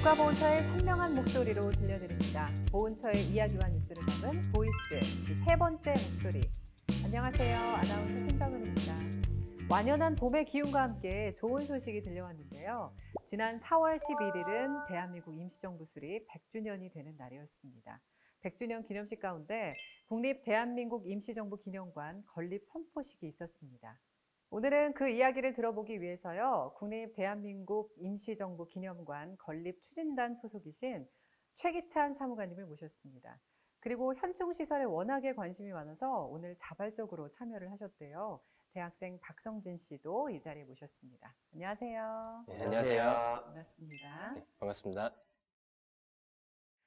국가보훈처의 선명한 목소리로 들려드립니다. 보훈처의 이야기와 뉴스를 담은 보이스 세 번째 목소리. 안녕하세요. 아나운서 손정은입니다. 완연한 봄의 기운과 함께 좋은 소식이 들려왔는데요. 지난 4월 11일은 대한민국 임시정부 수립 100주년이 되는 날이었습니다. 100주년 기념식 가운데 국립 대한민국 임시정부 기념관 건립 선포식이 있었습니다. 오늘은 그 이야기를 들어보기 위해서요. 국립 대한민국 임시정부 기념관 건립 추진단 소속이신 최기찬 사무관님을 모셨습니다. 그리고 현충시설에 워낙에 관심이 많아서 오늘 자발적으로 참여를 하셨대요. 대학생 박성진 씨도 이 자리에 모셨습니다. 안녕하세요. 네, 안녕하세요. 반갑습니다. 네, 반갑습니다.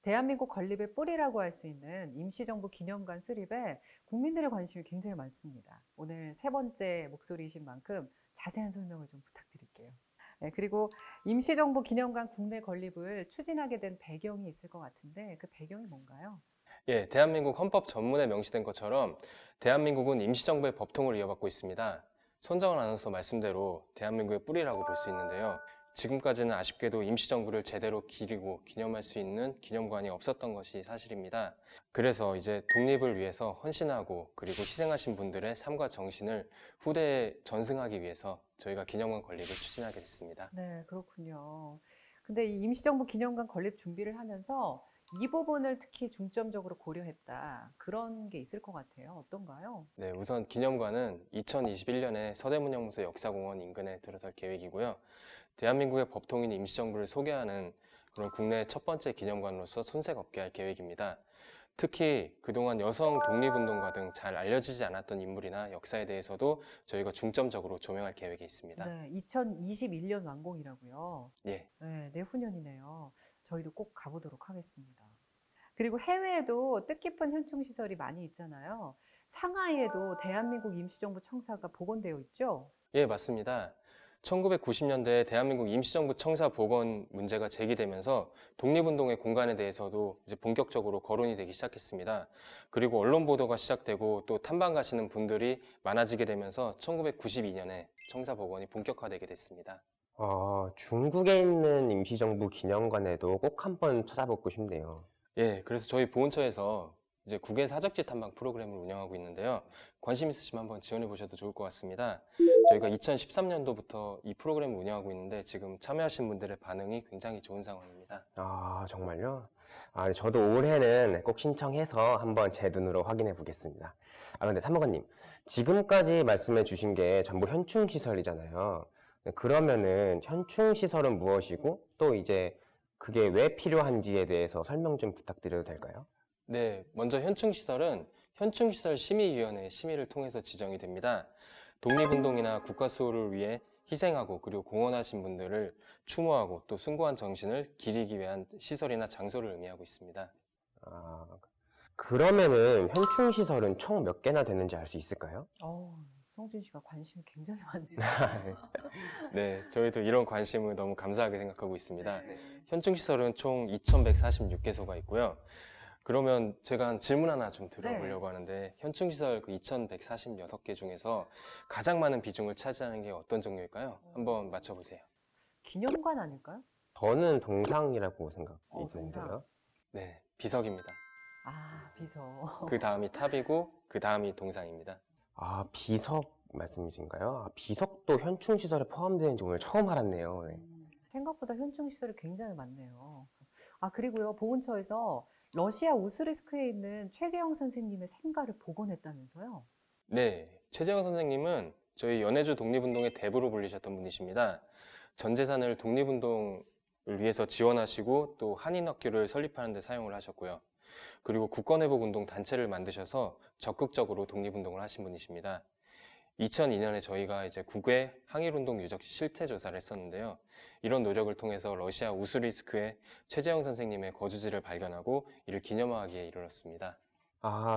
대한민국 건립의 뿌리라고 할 수 있는 임시정부 기념관 수립에 국민들의 관심이 굉장히 많습니다. 오늘 세 번째 목소리이신 만큼 자세한 설명을 좀 부탁드릴게요. 네, 그리고 임시정부 기념관 국내 건립을 추진하게 된 배경이 있을 것 같은데 그 배경이 뭔가요? 예, 대한민국 헌법 전문에 명시된 것처럼 대한민국은 임시정부의 법통을 이어받고 있습니다. 손정은 아나운서 말씀대로 대한민국의 뿌리라고 볼 수 있는데요. 지금까지는 아쉽게도 임시정부를 제대로 기리고 기념할 수 있는 기념관이 없었던 것이 사실입니다. 그래서 이제 독립을 위해서 헌신하고 그리고 희생하신 분들의 삶과 정신을 후대에 전승하기 위해서 저희가 기념관 건립을 추진하게 됐습니다. 네, 그렇군요. 근데 이 임시정부 기념관 건립 준비를 하면서 이 부분을 특히 중점적으로 고려했다. 그런 게 있을 것 같아요. 어떤가요? 네, 우선 기념관은 2021년에 서대문형무소 역사공원 인근에 들어설 계획이고요. 대한민국의 법통인 임시정부를 소개하는 그런 국내 첫 번째 기념관으로서 손색 없게 할 계획입니다. 특히 그동안 여성 독립운동가 등 잘 알려지지 않았던 인물이나 역사에 대해서도 저희가 중점적으로 조명할 계획이 있습니다. 네, 2021년 완공이라고요. 예. 네, 내후년이네요. 저희도 꼭 가보도록 하겠습니다. 그리고 해외에도 뜻깊은 현충시설이 많이 있잖아요. 상하이에도 대한민국 임시정부 청사가 복원되어 있죠? 예, 맞습니다. 1990년대에 대한민국 임시정부 청사 복원 문제가 제기되면서 독립운동의 공간에 대해서도 이제 본격적으로 거론이 되기 시작했습니다. 그리고 언론 보도가 시작되고 또 탐방 가시는 분들이 많아지게 되면서 1992년에 청사 복원이 본격화되게 됐습니다. 중국에 있는 임시정부 기념관에도 꼭 한번 찾아보고 싶네요. 예, 그래서 저희 보훈처에서 이제 국외 사적지 탐방 프로그램을 운영하고 있는데요. 관심 있으시면 한번 지원해 보셔도 좋을 것 같습니다. 저희가 2013년도부터 이 프로그램을 운영하고 있는데 지금 참여하신 분들의 반응이 굉장히 좋은 상황입니다. 정말요? 저도 올해는 꼭 신청해서 한번 제 눈으로 확인해 보겠습니다. 근데 사무관님, 지금까지 말씀해 주신 게 전부 현충시설이잖아요. 그러면은 현충시설은 무엇이고 또 이제 그게 왜 필요한지에 대해서 설명 좀 부탁드려도 될까요? 네, 먼저 현충시설은 현충시설심의위원회 심의를 통해서 지정이 됩니다. 독립운동이나 국가수호를 위해 희생하고 그리고 공헌하신 분들을 추모하고 또 숭고한 정신을 기리기 위한 시설이나 장소를 의미하고 있습니다. 그러면은 현충시설은 총 몇 개나 되는지 알 수 있을까요? 성진 씨가 관심이 굉장히 많네요. 네, 저희도 이런 관심을 너무 감사하게 생각하고 있습니다. 네. 현충시설은 총 2146개소가 있고요. 그러면 제가 질문 하나 좀 들어보려고 하는데 현충시설 그 2146개 중에서 가장 많은 비중을 차지하는 게 어떤 종류일까요? 한번 맞춰보세요. 기념관 아닐까요? 저는 동상이라고 생각이 동상. 드는데요. 네, 비석입니다. 비석. 그 다음이 탑이고 그 다음이 동상입니다. 비석 말씀이신가요? 비석도 현충시설에 포함되는지 오늘 처음 알았네요. 네. 생각보다 현충시설이 굉장히 많네요. 그리고요, 보훈처에서 러시아 우스리스크에 있는 최재형 선생님의 생가를 복원했다면서요? 네, 최재형 선생님은 저희 연해주 독립운동의 대부로 불리셨던 분이십니다. 전 재산을 독립운동을 위해서 지원하시고 또 한인학교를 설립하는 데 사용을 하셨고요. 그리고 국권회복운동 단체를 만드셔서 적극적으로 독립운동을 하신 분이십니다. 2002년에 저희가 이제 국외 항일운동 유적 실태 조사를 했었는데요. 이런 노력을 통해서 러시아 우스리스크의 최재형 선생님의 거주지를 발견하고 이를 기념화하기에 이르렀습니다.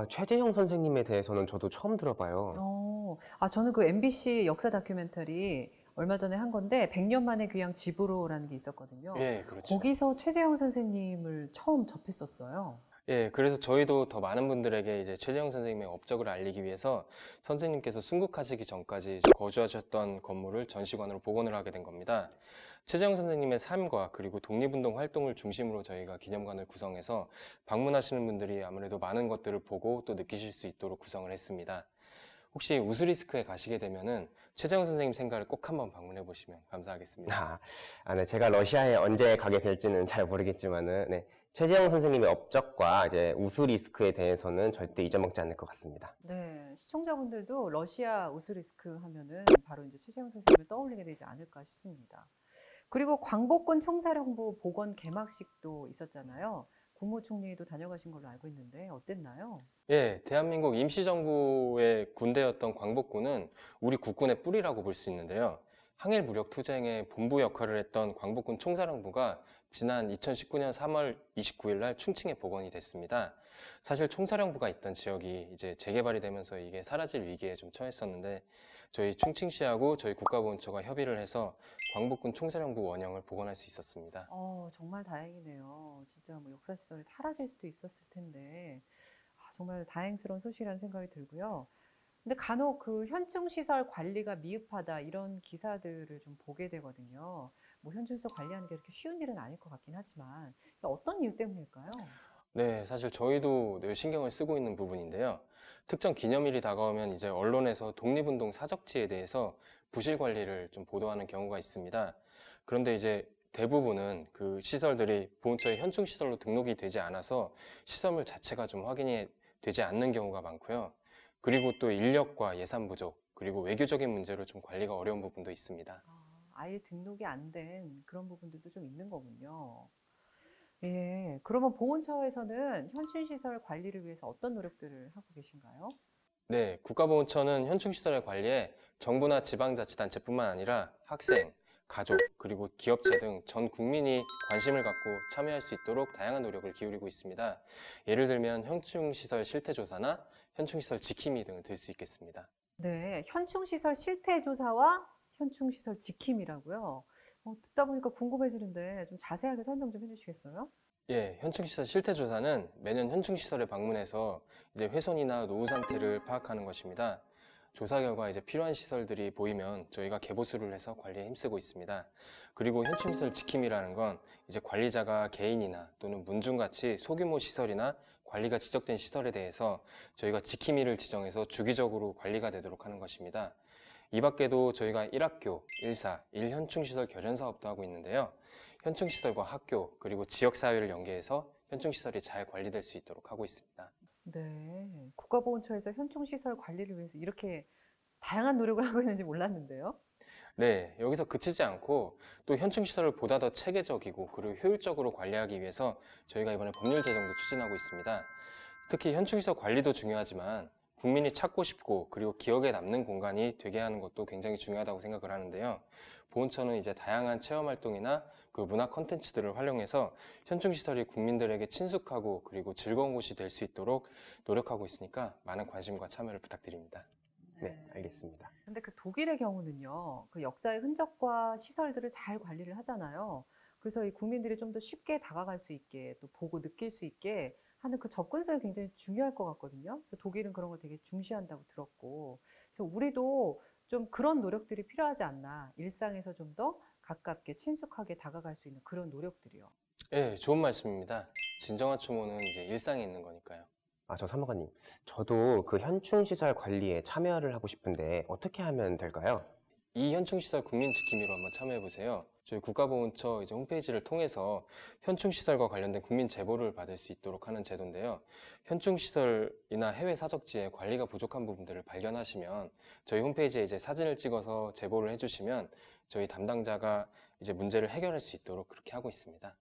최재형 선생님에 대해서는 저도 처음 들어봐요. 저는 그 MBC 역사 다큐멘터리 얼마 전에 한 건데 100년 만에 귀향 집으로라는 게 있었거든요. 예, 그렇죠. 거기서 최재형 선생님을 처음 접했었어요. 예, 그래서 저희도 더 많은 분들에게 이제 최재형 선생님의 업적을 알리기 위해서 선생님께서 순국하시기 전까지 거주하셨던 건물을 전시관으로 복원을 하게 된 겁니다. 최재형 선생님의 삶과 그리고 독립운동 활동을 중심으로 저희가 기념관을 구성해서 방문하시는 분들이 아무래도 많은 것들을 보고 또 느끼실 수 있도록 구성을 했습니다. 혹시 우스리스크에 가시게 되면은 최재형 선생님 생가를 꼭 한번 방문해 보시면 감사하겠습니다. 네, 제가 러시아에 언제 가게 될지는 잘 모르겠지만은, 네, 최재형 선생님의 업적과 이제 우수 리스크에 대해서는 절대 잊어먹지 않을 것 같습니다. 네, 시청자분들도 러시아 우스리스크 하면은 바로 이제 최재형 선생님을 떠올리게 되지 않을까 싶습니다. 그리고 광복군 총사령부 복원 개막식도 있었잖아요. 국무총리도 다녀가신 걸로 알고 있는데 어땠나요? 예, 대한민국 임시정부의 군대였던 광복군은 우리 국군의 뿌리라고 볼 수 있는데요. 항일 무력 투쟁의 본부 역할을 했던 광복군 총사령부가 지난 2019년 3월 29일 날 충칭에 복원이 됐습니다. 사실 총사령부가 있던 지역이 이제 재개발이 되면서 이게 사라질 위기에 좀 처했었는데 저희 충칭시하고 저희 국가보훈처가 협의를 해서 광복군 총사령부 원형을 복원할 수 있었습니다. 정말 다행이네요. 진짜 뭐 역사시설이 사라질 수도 있었을 텐데 정말 다행스러운 소식이라는 생각이 들고요. 근데 간혹 그 현충시설 관리가 미흡하다 이런 기사들을 좀 보게 되거든요. 뭐 현충시설 관리하는 게 그렇게 쉬운 일은 아닐 것 같긴 하지만 어떤 이유 때문일까요? 네, 사실 저희도 늘 신경을 쓰고 있는 부분인데요. 특정 기념일이 다가오면 이제 언론에서 독립운동 사적지에 대해서 부실 관리를 좀 보도하는 경우가 있습니다. 그런데 이제 대부분은 그 시설들이 보훈처의 현충시설로 등록이 되지 않아서 시설물 자체가 좀 확인이 되지 않는 경우가 많고요. 그리고 또 인력과 예산 부족, 그리고 외교적인 문제로 좀 관리가 어려운 부분도 있습니다. 아예 등록이 안 된 그런 부분들도 좀 있는 거군요. 예, 그러면 보훈처에서는 현충시설 관리를 위해서 어떤 노력들을 하고 계신가요? 네, 국가보훈처는 현충시설의 관리에 정부나 지방자치단체뿐만 아니라 학생, 가족, 그리고 기업체 등 전 국민이 관심을 갖고 참여할 수 있도록 다양한 노력을 기울이고 있습니다. 예를 들면 현충시설 실태조사나 현충시설 지킴이 등을 들 수 있겠습니다. 네, 현충시설 실태조사와 현충시설 지킴이라고요. 듣다 보니까 궁금해지는데 좀 자세하게 설명 좀 해주시겠어요? 예, 현충시설 실태조사는 매년 현충시설에 방문해서 이제 훼손이나 노후 상태를 파악하는 것입니다. 조사 결과 이제 필요한 시설들이 보이면 저희가 개보수를 해서 관리에 힘쓰고 있습니다. 그리고 현충시설 지킴이라는 건 이제 관리자가 개인이나 또는 문중같이 소규모 시설이나 관리가 지적된 시설에 대해서 저희가 지킴이를 지정해서 주기적으로 관리가 되도록 하는 것입니다. 이 밖에도 저희가 1학교, 1사, 1현충시설 결연 사업도 하고 있는데요. 현충시설과 학교, 그리고 지역사회를 연계해서 현충시설이 잘 관리될 수 있도록 하고 있습니다. 네, 국가보훈처에서 현충시설 관리를 위해서 이렇게 다양한 노력을 하고 있는지 몰랐는데요. 네, 여기서 그치지 않고 또 현충시설을 보다 더 체계적이고 그리고 효율적으로 관리하기 위해서 저희가 이번에 법률 제정도 추진하고 있습니다. 특히 현충시설 관리도 중요하지만 국민이 찾고 싶고 그리고 기억에 남는 공간이 되게 하는 것도 굉장히 중요하다고 생각을 하는데요. 보훈처는 이제 다양한 체험 활동이나 그 문화 콘텐츠들을 활용해서 현충시설이 국민들에게 친숙하고 그리고 즐거운 곳이 될 수 있도록 노력하고 있으니까 많은 관심과 참여를 부탁드립니다. 네, 알겠습니다. 근데 그 독일의 경우는요, 그 역사의 흔적과 시설들을 잘 관리를 하잖아요. 그래서 이 국민들이 좀 더 쉽게 다가갈 수 있게 또 보고 느낄 수 있게 하는 그 접근성이 굉장히 중요할 것 같거든요. 독일은 그런 걸 되게 중시한다고 들었고, 그래서 우리도 좀 그런 노력들이 필요하지 않나. 일상에서 좀 더 가깝게 친숙하게 다가갈 수 있는 그런 노력들이요. 네, 좋은 말씀입니다. 진정한 추모는 이제 일상에 있는 거니까요. 저 사무관님, 저도 그 현충시설 관리에 참여를 하고 싶은데 어떻게 하면 될까요? 이 현충시설 국민지킴이로 한번 참여해보세요. 저희 국가보훈처 이제 홈페이지를 통해서 현충시설과 관련된 국민 제보를 받을 수 있도록 하는 제도인데요. 현충시설이나 해외 사적지에 관리가 부족한 부분들을 발견하시면 저희 홈페이지에 이제 사진을 찍어서 제보를 해주시면 저희 담당자가 이제 문제를 해결할 수 있도록 그렇게 하고 있습니다.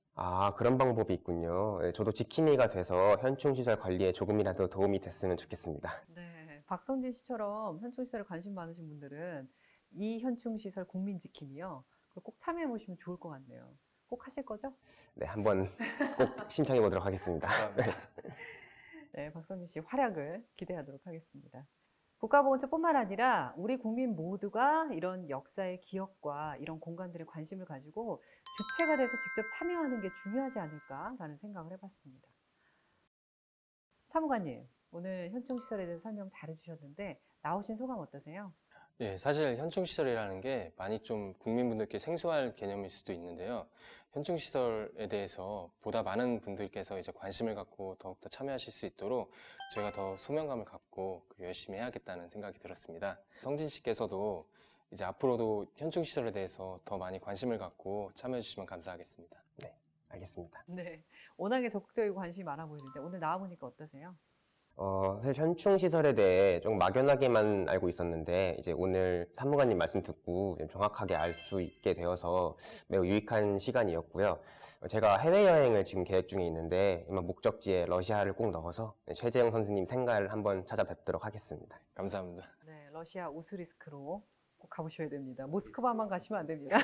그런 방법이 있군요. 네, 저도 지킴이가 돼서 현충시설 관리에 조금이라도 도움이 됐으면 좋겠습니다. 네, 박성진 씨처럼 현충시설에 관심 많으신 분들은 이 현충시설 국민지킴이요. 그걸 꼭 참여해 보시면 좋을 것 같네요. 꼭 하실 거죠? 네, 한번 꼭 신청해 보도록 하겠습니다. 네, 박성진 씨 활약을 기대하도록 하겠습니다. 국가보훈처뿐만 아니라 우리 국민 모두가 이런 역사의 기억과 이런 공간들에 관심을 가지고 주체가 돼서 직접 참여하는 게 중요하지 않을까라는 생각을 해봤습니다. 사무관님, 오늘 현충시설에 대해서 설명 잘 해주셨는데 나오신 소감 어떠세요? 예, 사실 현충시설이라는 게 많이 좀 국민분들께 생소할 개념일 수도 있는데요. 현충시설에 대해서 보다 많은 분들께서 이제 관심을 갖고 더욱더 참여하실 수 있도록 저희가 더 소명감을 갖고 열심히 해야겠다는 생각이 들었습니다. 성진 씨께서도 이제 앞으로도 현충시설에 대해서 더 많이 관심을 갖고 참여해 주시면 감사하겠습니다. 알겠습니다. 네, 워낙에 적극적이고 관심이 많아 보이는데 오늘 나와보니까 어떠세요? 사실 현충 시설에 대해 좀 막연하게만 알고 있었는데 이제 오늘 사무관님 말씀 듣고 좀 정확하게 알 수 있게 되어서 매우 유익한 시간이었고요. 제가 해외여행을 지금 계획 중에 있는데 이만 목적지에 러시아를 꼭 넣어서 최재형 선생님 생가를 한번 찾아뵙도록 하겠습니다. 감사합니다. 네, 러시아 우스리스크로 꼭 가보셔야 됩니다. 모스크바만 가시면 안 됩니다.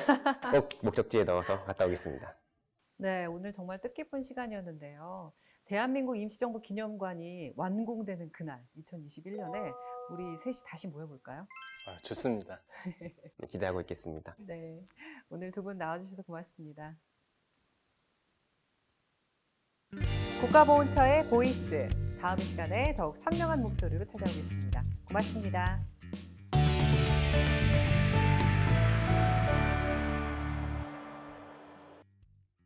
꼭 목적지에 넣어서 갔다 오겠습니다. 네, 오늘 정말 뜻깊은 시간이었는데요. 대한민국 임시정부 기념관이 완공되는 그날, 2021년에 우리 셋이 다시 모여볼까요? 좋습니다. 기대하고 있겠습니다. 네, 오늘 두 분 나와주셔서 고맙습니다. 국가보훈처의 보이스, 다음 시간에 더욱 선명한 목소리로 찾아오겠습니다. 고맙습니다.